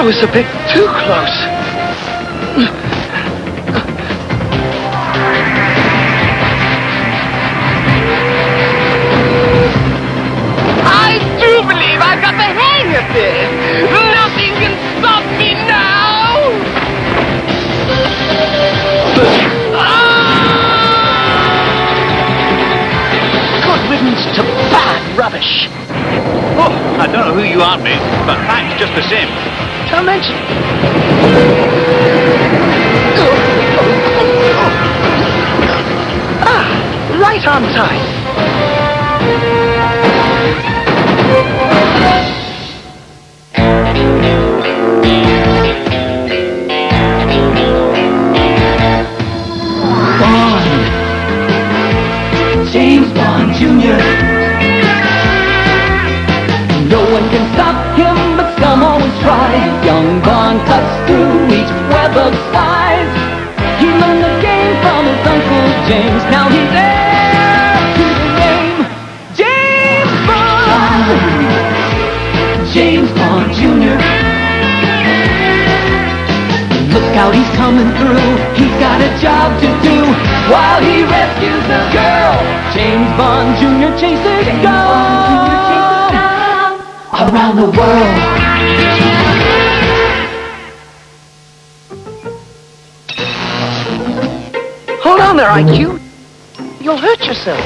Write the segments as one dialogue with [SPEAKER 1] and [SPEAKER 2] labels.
[SPEAKER 1] That was a bit too close. I do believe I've got the hang of this. Nothing can stop me now. Good riddance to bad rubbish.
[SPEAKER 2] Oh, I don't know who you are, mate, but thanks just the same.
[SPEAKER 1] Don't mention it. Ah, right on time.
[SPEAKER 3] Bond. James Bond Jr. No one can stop him, but some always try. Young Bond cuts through each web of spies. He learned the game from his Uncle James. Now he's heir to the name. James Bond! James Bond Jr. Look out, he's coming through. He's got a job to do while he rescues the girl. James Bond Jr. chases gold around the world.
[SPEAKER 1] Hold on there, IQ. You'll hurt yourself.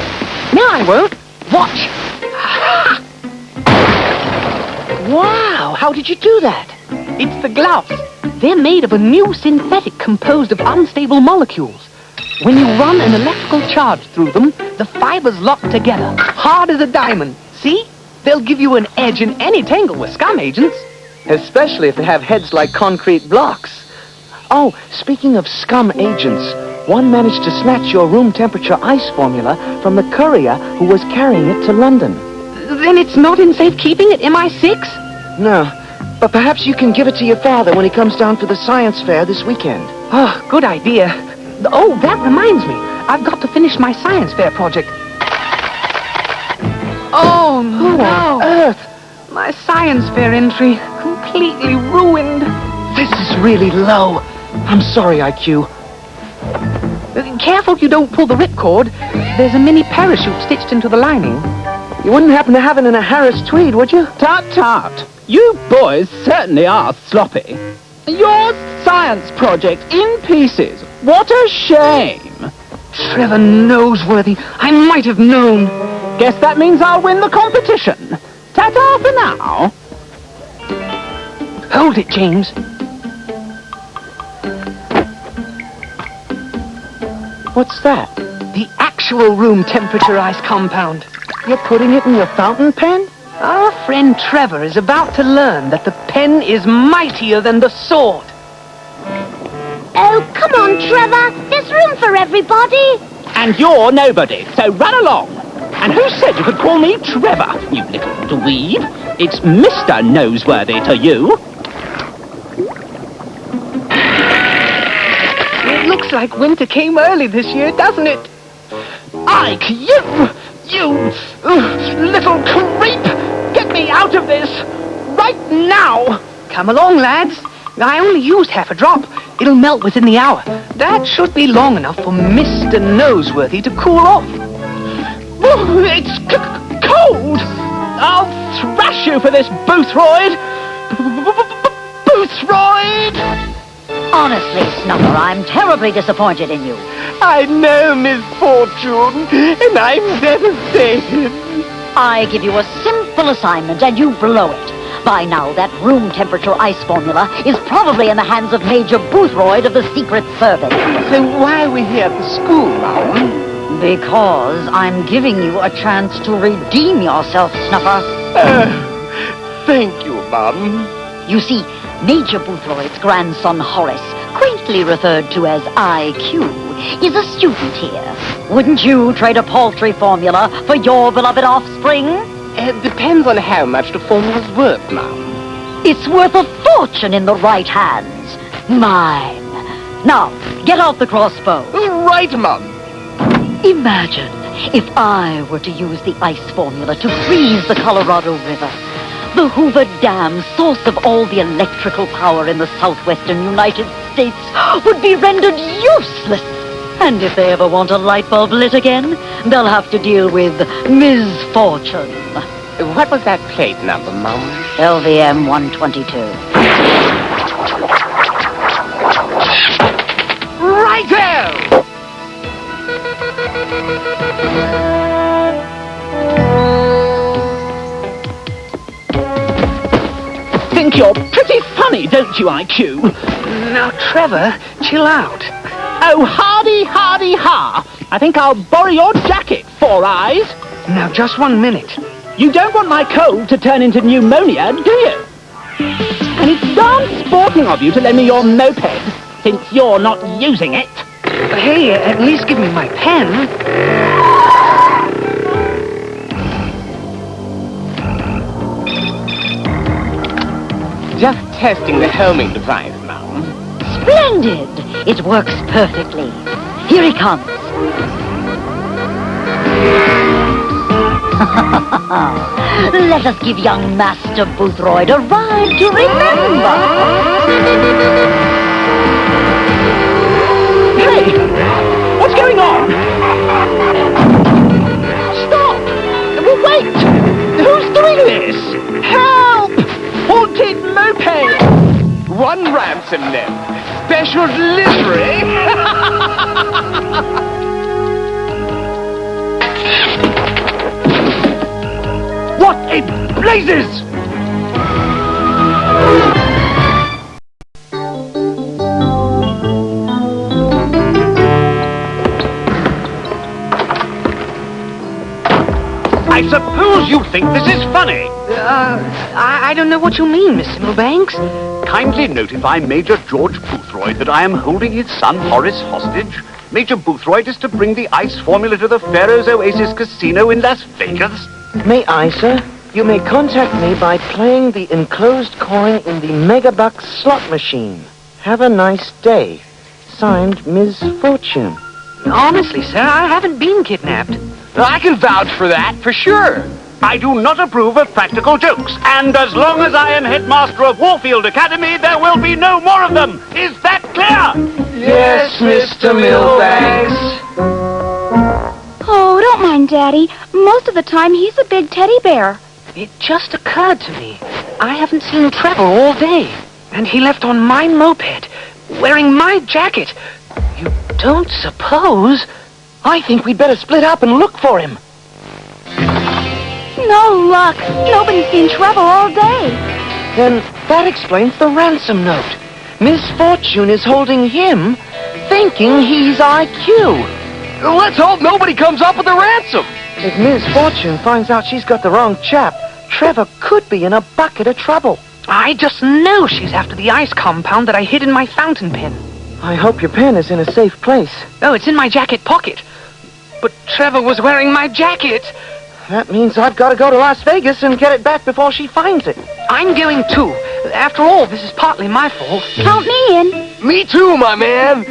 [SPEAKER 4] No, I won't.
[SPEAKER 1] Watch. Wow, how did you do that?
[SPEAKER 4] It's the gloves. They're made of a new synthetic composed of unstable molecules. When you run an electrical charge through them, the fibers lock together, hard as a diamond. See? They'll give you an edge in any tangle with scum agents.
[SPEAKER 1] Especially if they have heads like concrete blocks. Oh, speaking of scum agents, one managed to snatch your room temperature ice formula from the courier who was carrying it to London.
[SPEAKER 4] Then it's not in safekeeping at MI6?
[SPEAKER 1] No, but perhaps you can give it to your father when he comes down for the science fair this weekend.
[SPEAKER 4] Oh, good idea. Oh, that reminds me. I've got to finish my science fair project. Oh,
[SPEAKER 1] Who on earth?
[SPEAKER 4] My science fair entry. Completely ruined.
[SPEAKER 1] This is really low. I'm sorry, IQ.
[SPEAKER 4] Careful you don't pull the ripcord. There's a mini parachute stitched into the lining.
[SPEAKER 1] You wouldn't happen to have it in a Harris tweed, would you?
[SPEAKER 5] Tut tut! You boys certainly are sloppy. Your science project in pieces. What a shame.
[SPEAKER 4] Trevor Noseworthy. I might have known.
[SPEAKER 5] Guess that means I'll win the competition. Ta-ta for now.
[SPEAKER 4] Hold it, James.
[SPEAKER 1] What's that?
[SPEAKER 4] The actual room temperature ice compound.
[SPEAKER 1] You're putting it in your fountain pen?
[SPEAKER 4] Our friend Trevor is about to learn that the pen is mightier than the sword.
[SPEAKER 6] Oh, come on, Trevor. There's room for everybody.
[SPEAKER 5] And you're nobody, so run along. And who said you could call me Trevor, you little dweeb? It's Mr. Noseworthy to you.
[SPEAKER 4] It looks like winter came early this year, doesn't it?
[SPEAKER 5] Ike, you little creep! Get me out of this! Right now!
[SPEAKER 4] Come along, lads. I only used half a drop. It'll melt within the hour. That should be long enough for Mr. Noseworthy to cool off.
[SPEAKER 5] It's cold! I'll thrash you for this, Boothroyd! Boothroyd!
[SPEAKER 6] Honestly, Snuffer, I'm terribly disappointed in you.
[SPEAKER 5] I know, Miss Fortune, and I'm devastated.
[SPEAKER 6] I give you a simple assignment and you blow it. By now, that room temperature ice formula is probably in the hands of Major Boothroyd of the Secret Service.
[SPEAKER 5] So why are we here at the school, Mum?
[SPEAKER 6] Because I'm giving you a chance to redeem yourself, Snuffer.
[SPEAKER 5] Oh, thank you, Mum.
[SPEAKER 6] You see, Major Boothroyd's grandson Horace, quaintly referred to as IQ, is a student here. Wouldn't you trade a paltry formula for your beloved offspring?
[SPEAKER 5] It depends on how much the formula's worth, Mum.
[SPEAKER 6] It's worth a fortune in the right hands. Mine. Now, get out the crossbow.
[SPEAKER 5] Right, Mum.
[SPEAKER 6] Imagine if I were to use the ice formula to freeze the Colorado River. The Hoover Dam, source of all the electrical power in the southwestern United States, would be rendered useless. And if they ever want a light bulb lit again, they'll have to deal with misfortune.
[SPEAKER 5] What was that plate number, Mum?
[SPEAKER 6] LVM 122.
[SPEAKER 5] Righto! Think you're pretty funny, don't you, IQ?
[SPEAKER 4] Now, Trevor, chill out.
[SPEAKER 5] Oh, hardy, hardy, ha! I think I'll borrow your jacket, Four Eyes.
[SPEAKER 4] Now, just 1 minute.
[SPEAKER 5] You don't want my cold to turn into pneumonia, do you? And it's darn sporting of you to lend me your moped, since you're not using it.
[SPEAKER 4] Hey, at least give me my pen.
[SPEAKER 5] Just testing the homing device, Mum.
[SPEAKER 6] Splendid! It works perfectly. Here he comes. Let us give young Master Boothroyd a ride to remember.
[SPEAKER 5] Hey! What's going on? Stop! Wait! Who's doing this? Help! Haunted moped! One ransom then. Special delivery! What in blazes?
[SPEAKER 2] I suppose you think this is funny.
[SPEAKER 4] I don't know what you mean, Mr. Milbanks.
[SPEAKER 2] Kindly notify Major George Boothroyd that I am holding his son Horace hostage. Major Boothroyd is to bring the ice formula to the Pharaoh's Oasis Casino in Las Vegas.
[SPEAKER 1] May I, sir? You may contact me by playing the enclosed coin in the Megabucks slot machine. Have a nice day. Signed, Ms. Fortune.
[SPEAKER 4] Honestly, sir, I haven't been kidnapped.
[SPEAKER 2] I can vouch for that, for sure. I do not approve of practical jokes, and as long as I am headmaster of Warfield Academy, there will be no more of them. Is that clear?
[SPEAKER 1] Yes, Mr. Milbanks.
[SPEAKER 7] Oh, don't mind Daddy. Most of the time, he's a big teddy bear.
[SPEAKER 4] It just occurred to me. I haven't seen Trevor all day. And he left on my moped, wearing my jacket. You don't suppose? I think we'd better split up and look for him.
[SPEAKER 7] No luck. Nobody's seen Trevor all day.
[SPEAKER 1] Then that explains the ransom note. Miss Fortune is holding him, thinking he's IQ.
[SPEAKER 2] Let's hope nobody comes up with a ransom.
[SPEAKER 1] If Miss Fortune finds out she's got the wrong chap, Trevor could be in a bucket of trouble.
[SPEAKER 4] I just know she's after the ice compound that I hid in my fountain pen.
[SPEAKER 1] I hope your pen is in a safe place.
[SPEAKER 4] Oh, it's in my jacket pocket. But Trevor was wearing my jacket.
[SPEAKER 1] That means I've got to go to Las Vegas and get it back before she finds it.
[SPEAKER 4] I'm going too. After all, this is partly my fault.
[SPEAKER 7] Count me in.
[SPEAKER 2] Me too, my man.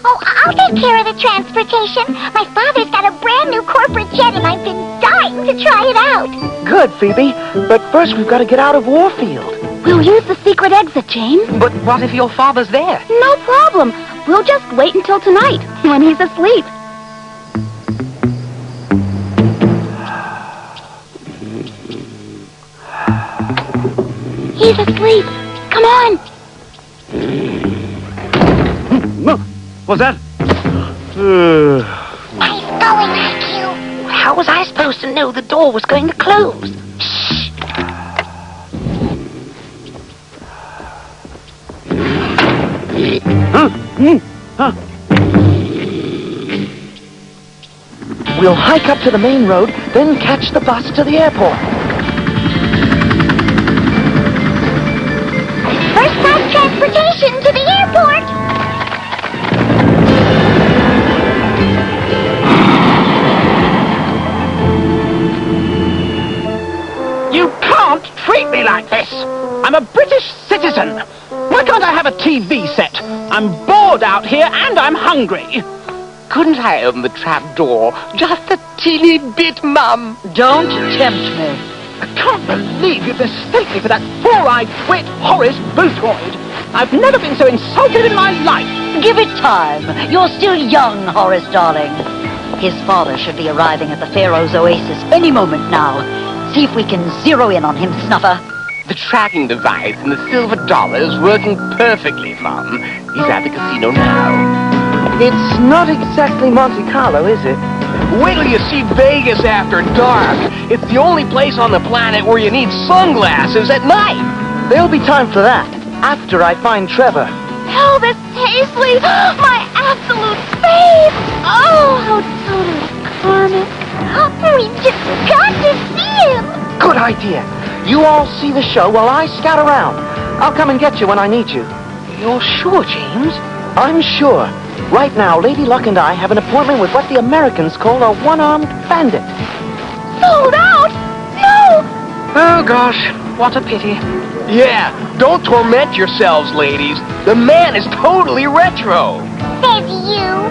[SPEAKER 8] Oh, I'll take care of the transportation. My father's got a brand new corporate jet, and I've been dying to try it out.
[SPEAKER 1] Good, Phoebe. But first we've got to get out of Warfield.
[SPEAKER 7] We'll use the secret exit, James.
[SPEAKER 4] But what if your father's there?
[SPEAKER 7] No problem. We'll just wait until tonight, when he's asleep. He's asleep. Come on.
[SPEAKER 2] What's that?
[SPEAKER 8] Nice going, IQ.
[SPEAKER 4] How was I supposed to know the door was going to close?
[SPEAKER 1] We'll hike up to the main road, then catch the bus to the airport.
[SPEAKER 8] First-class transportation to the airport.
[SPEAKER 5] You can't treat me like this! I'm a British citizen! Why can't I have a TV set? I'm bored out here and I'm hungry! Couldn't I open the trap door just a teeny bit, Mum?
[SPEAKER 6] Don't tempt me.
[SPEAKER 5] I can't believe you'd mistake me for that four-eyed twit, Horace Boothroyd. I've never been so insulted in my life.
[SPEAKER 6] Give it time. You're still young, Horace, darling. His father should be arriving at the Pharaoh's Oasis any moment now. See if we can zero in on him, Snuffer.
[SPEAKER 9] The tracking device and the silver dollar is working perfectly, Mum. He's at the casino now.
[SPEAKER 1] It's not exactly Monte Carlo, is it?
[SPEAKER 9] Wait till you see Vegas after dark. It's the only place on the planet where you need sunglasses at night.
[SPEAKER 1] There'll be time for that, after I find Trevor.
[SPEAKER 8] Elvis Paisley, my absolute fave! Oh, how totally karmic. We've just got to see him!
[SPEAKER 1] Good idea. You all see the show while I scout around. I'll come and get you when I need you.
[SPEAKER 4] You're sure, James?
[SPEAKER 1] I'm sure. Right now, Lady Luck and I have an appointment with what the Americans call a one-armed bandit.
[SPEAKER 8] Sold out? No!
[SPEAKER 4] Oh, gosh, what a pity.
[SPEAKER 9] Yeah, don't torment yourselves, ladies. The man is totally retro.
[SPEAKER 8] Says you.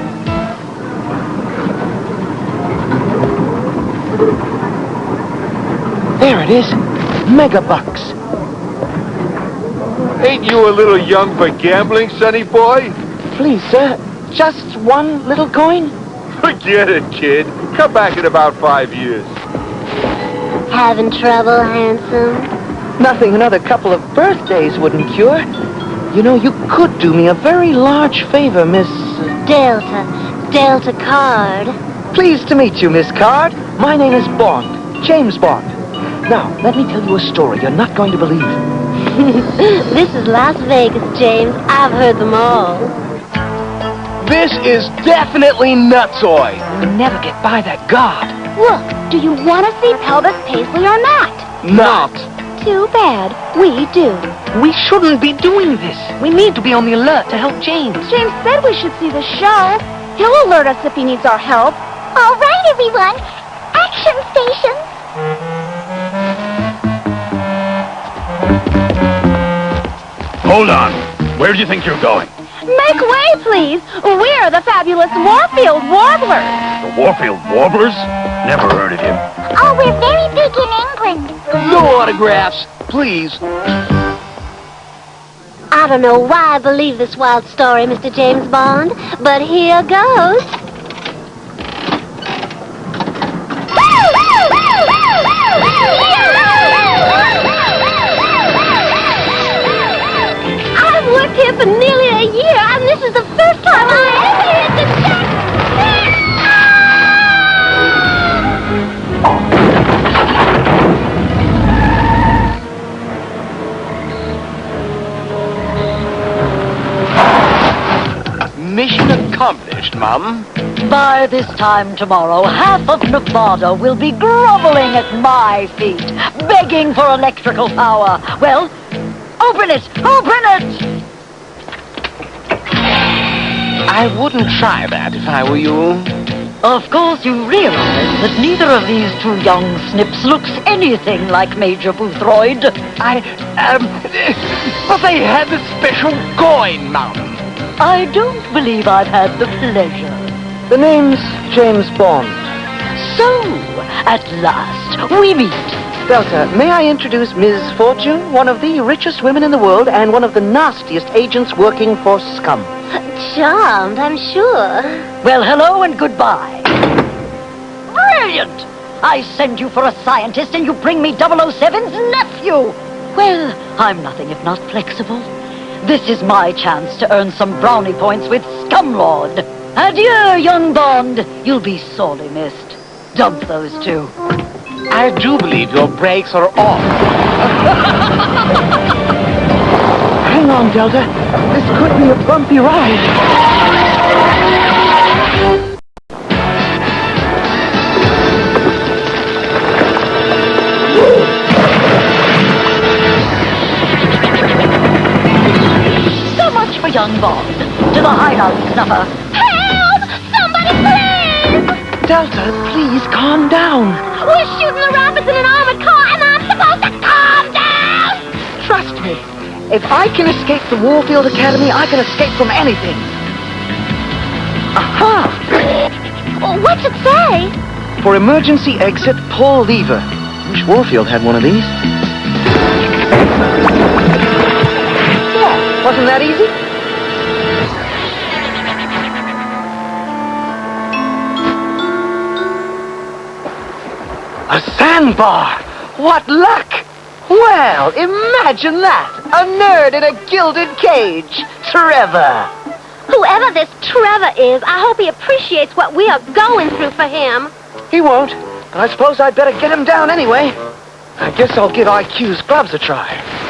[SPEAKER 1] There it is. Megabucks.
[SPEAKER 10] Ain't you a little young for gambling, sonny boy?
[SPEAKER 1] Please, sir, just one little coin?
[SPEAKER 10] Forget it, kid. Come back in about 5 years.
[SPEAKER 8] Having trouble, handsome?
[SPEAKER 1] Nothing another couple of birthdays wouldn't cure. You know, you could do me a very large favor, Miss...
[SPEAKER 8] Delta Card.
[SPEAKER 1] Pleased to meet you, Miss Card. My name is Bond, James Bond. Now, let me tell you a story you're not going to believe.
[SPEAKER 8] This is Las Vegas, James. I've heard them all.
[SPEAKER 9] This is definitely nutsoid.
[SPEAKER 4] You'll never get by that guard.
[SPEAKER 8] Look, do you want to see Elvis Paisley or not?
[SPEAKER 9] Not.
[SPEAKER 8] Too bad. We do.
[SPEAKER 4] We shouldn't be doing this. We need to be on the alert to help James.
[SPEAKER 8] James said we should see the show. He'll alert us if he needs our help. All right, everyone. Action stations.
[SPEAKER 2] Hold on. Where do you think you're going?
[SPEAKER 8] Make way, please. We're the fabulous Warfield Warblers.
[SPEAKER 2] The Warfield Warblers? Never heard of him.
[SPEAKER 8] Oh, we're very big in England.
[SPEAKER 9] No autographs, please.
[SPEAKER 8] I don't know why I believe this wild story, Mr. James Bond, but here goes. I've worked here for nearly a year, and this is the first time I ever hit the jackpot.
[SPEAKER 9] Mission accomplished, Mum.
[SPEAKER 6] By this time tomorrow, half of Nevada will be groveling at my feet, begging for electrical power. Well, open it! Open it!
[SPEAKER 9] I wouldn't try that if I were you.
[SPEAKER 6] Of course, you realize that neither of these two young snips looks anything like Major Boothroyd.
[SPEAKER 9] But they had the special coin, Mum.
[SPEAKER 6] I don't believe I've had the pleasure.
[SPEAKER 1] The name's James Bond.
[SPEAKER 6] So, at last, we meet.
[SPEAKER 1] Delta, may I introduce Ms. Fortune, one of the richest women in the world and one of the nastiest agents working for scum.
[SPEAKER 8] Charmed, I'm sure.
[SPEAKER 6] Well, hello and goodbye. Brilliant! I send you for a scientist and you bring me 007's nephew. Well, I'm nothing if not flexible. This is my chance to earn some brownie points with Scumlord. Adieu, young Bond. You'll be sorely missed. Dump those two.
[SPEAKER 9] I do believe your brakes are off.
[SPEAKER 1] Hang on, Delta. This could be a bumpy ride.
[SPEAKER 6] For young Bond. To the hideout, Snuffer.
[SPEAKER 8] Help! Somebody, please!
[SPEAKER 1] Delta, please calm down.
[SPEAKER 8] We're shooting the rabbits in an armored car, and I'm supposed to calm down!
[SPEAKER 1] Trust me. If I can escape the Warfield Academy, I can escape from anything. Aha!
[SPEAKER 8] What's it say?
[SPEAKER 1] For emergency exit, pull lever. Wish Warfield had one of these. Yeah, wasn't that easy? A sandbar! What luck! Well, imagine that! A nerd in a gilded cage! Trevor!
[SPEAKER 8] Whoever this Trevor is, I hope he appreciates what we are going through for him.
[SPEAKER 1] He won't, but I suppose I'd better get him down anyway. I guess I'll give IQ's gloves a try.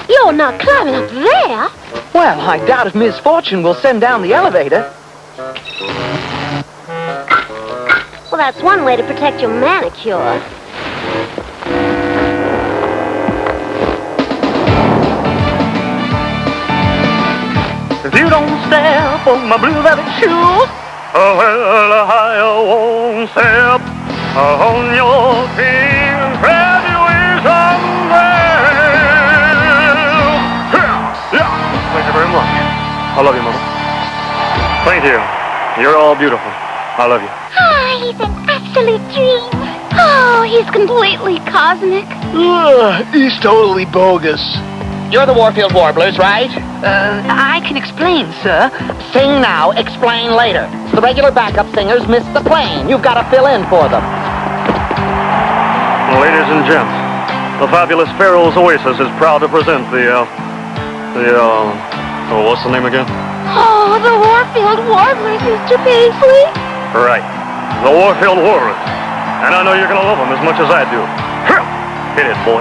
[SPEAKER 8] You're not climbing up there.
[SPEAKER 1] Well, I doubt if Ms. Fortune will send down the elevator.
[SPEAKER 8] Well, that's one way to protect your manicure.
[SPEAKER 2] If you don't step on my blue velvet shoes, oh, well, I won't step on your pink graduation veil. Yeah. Thank you very much. I love you, Mama. Thank you. You're all beautiful. I love you.
[SPEAKER 8] Oh, he's an absolute dream. Oh, he's completely cosmic.
[SPEAKER 2] He's totally bogus.
[SPEAKER 9] You're the Warfield Warblers, right?
[SPEAKER 4] I can explain, sir.
[SPEAKER 9] Sing now, explain later. The regular backup singers missed the plane. You've got to fill in for them.
[SPEAKER 2] Ladies and gents, the fabulous Pharaoh's Oasis is proud to present what's the name again?
[SPEAKER 8] Oh, the Warfield Warblers, Mr. Paisley.
[SPEAKER 2] Right, the Warfield Warblers. And I know you're gonna love them as much as I do. Hit it, boy.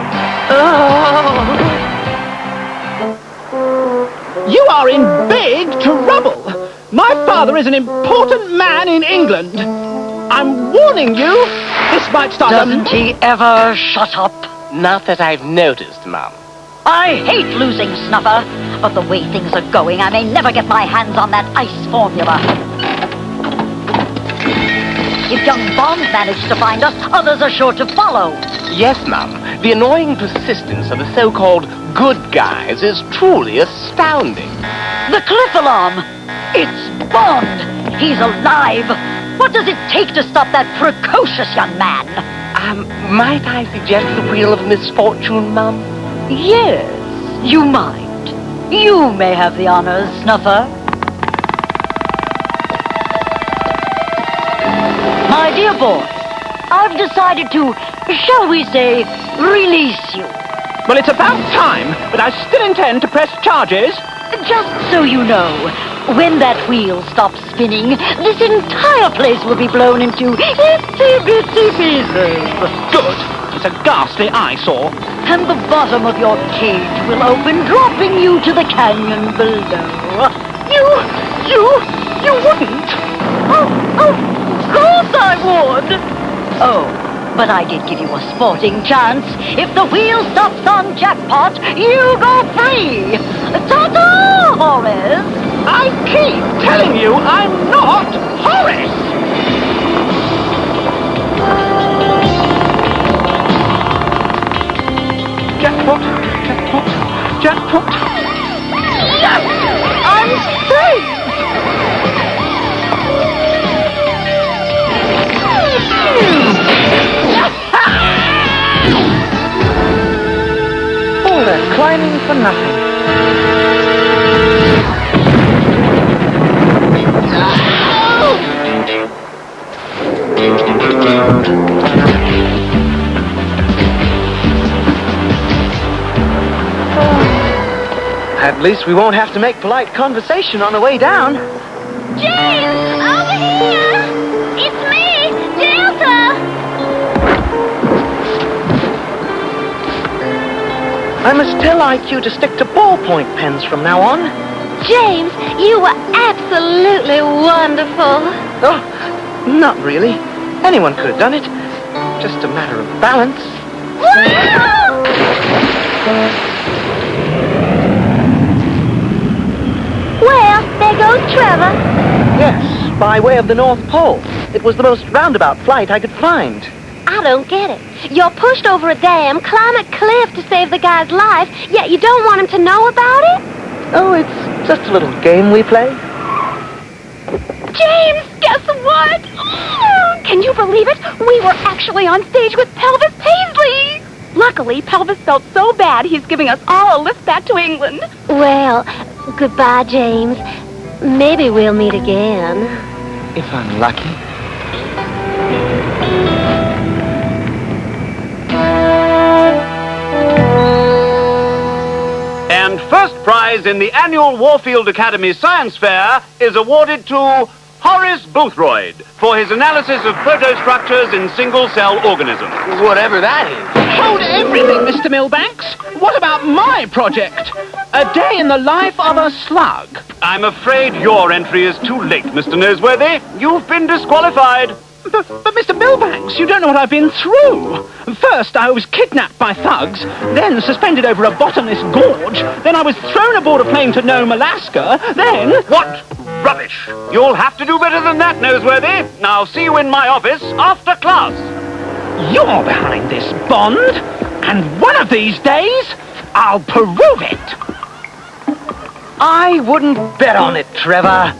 [SPEAKER 4] Oh.
[SPEAKER 5] You are in big trouble. My father is an important man in England. I'm warning you, this might start
[SPEAKER 6] Doesn't he ever shut up?
[SPEAKER 9] Not that I've noticed, Mum.
[SPEAKER 6] I hate losing, Snuffer. But the way things are going, I may never get my hands on that ice formula. If young Bond managed to find us, others are sure to follow.
[SPEAKER 9] Yes, Mum. The annoying persistence of the so-called good guys is truly astounding.
[SPEAKER 6] The cliff alarm! It's Bond! He's alive! What does it take to stop that precocious young man?
[SPEAKER 9] Might I suggest the Wheel of Misfortune, Mum?
[SPEAKER 6] Yes, you might. You may have the honors, Snuffer. My dear boy, I've decided to, shall we say, release you.
[SPEAKER 5] Well, it's about time, but I still intend to press charges.
[SPEAKER 6] Just so you know, when that wheel stops spinning, this entire place will be blown into itsy-bitsy pieces.
[SPEAKER 5] Good. It's a ghastly eyesore.
[SPEAKER 6] And the bottom of your cage will open, dropping you to the canyon below.
[SPEAKER 5] You wouldn't.
[SPEAKER 6] Oh, of course I would. Oh, but I did give you a sporting chance. If the wheel stops on jackpot, you go free. Ta-ta, Horace.
[SPEAKER 5] I keep telling you I'm not Horace. Jackpot, jackpot, jackpot. Yes! I'm safe!
[SPEAKER 1] Oh, they're climbing for nothing. At least we won't have to make polite conversation on the way down.
[SPEAKER 8] James, over here! It's me, Delta!
[SPEAKER 1] I must tell IQ to stick to ballpoint pens from now on.
[SPEAKER 8] James, you were absolutely wonderful.
[SPEAKER 1] Oh, not really. Anyone could have done it. Just a matter of balance.
[SPEAKER 8] Well, there goes Trevor.
[SPEAKER 1] Yes, by way of the North Pole. It was the most roundabout flight I could find.
[SPEAKER 8] I don't get it. You're pushed over a dam, climb a cliff to save the guy's life, yet you don't want him to know about it?
[SPEAKER 1] Oh, it's just a little game we play.
[SPEAKER 8] James, guess what? Can you believe it? We were actually on stage with Elvis Paisley. Luckily, Pelvis felt so bad he's giving us all a lift back to England.
[SPEAKER 7] Well, goodbye, James. Maybe we'll meet again.
[SPEAKER 1] If I'm lucky.
[SPEAKER 11] And first prize in the annual Warfield Academy Science Fair is awarded to Horace Boothroyd for his analysis of protostructures in single-cell organisms.
[SPEAKER 9] Whatever that is.
[SPEAKER 5] Hold everything, Mr. Milbanks. What about my project? A day in the life of a slug.
[SPEAKER 11] I'm afraid your entry is too late, Mr. Noseworthy. You've been disqualified.
[SPEAKER 5] But Mr. Milbanks, you don't know what I've been through. First, I was kidnapped by thugs, then suspended over a bottomless gorge, then I was thrown aboard a plane to Nome, Alaska, then...
[SPEAKER 11] What rubbish! You'll have to do better than that, Noseworthy. I'll see you in my office after class.
[SPEAKER 5] You're behind this, Bond, and one of these days, I'll prove it.
[SPEAKER 1] I wouldn't bet on it, Trevor.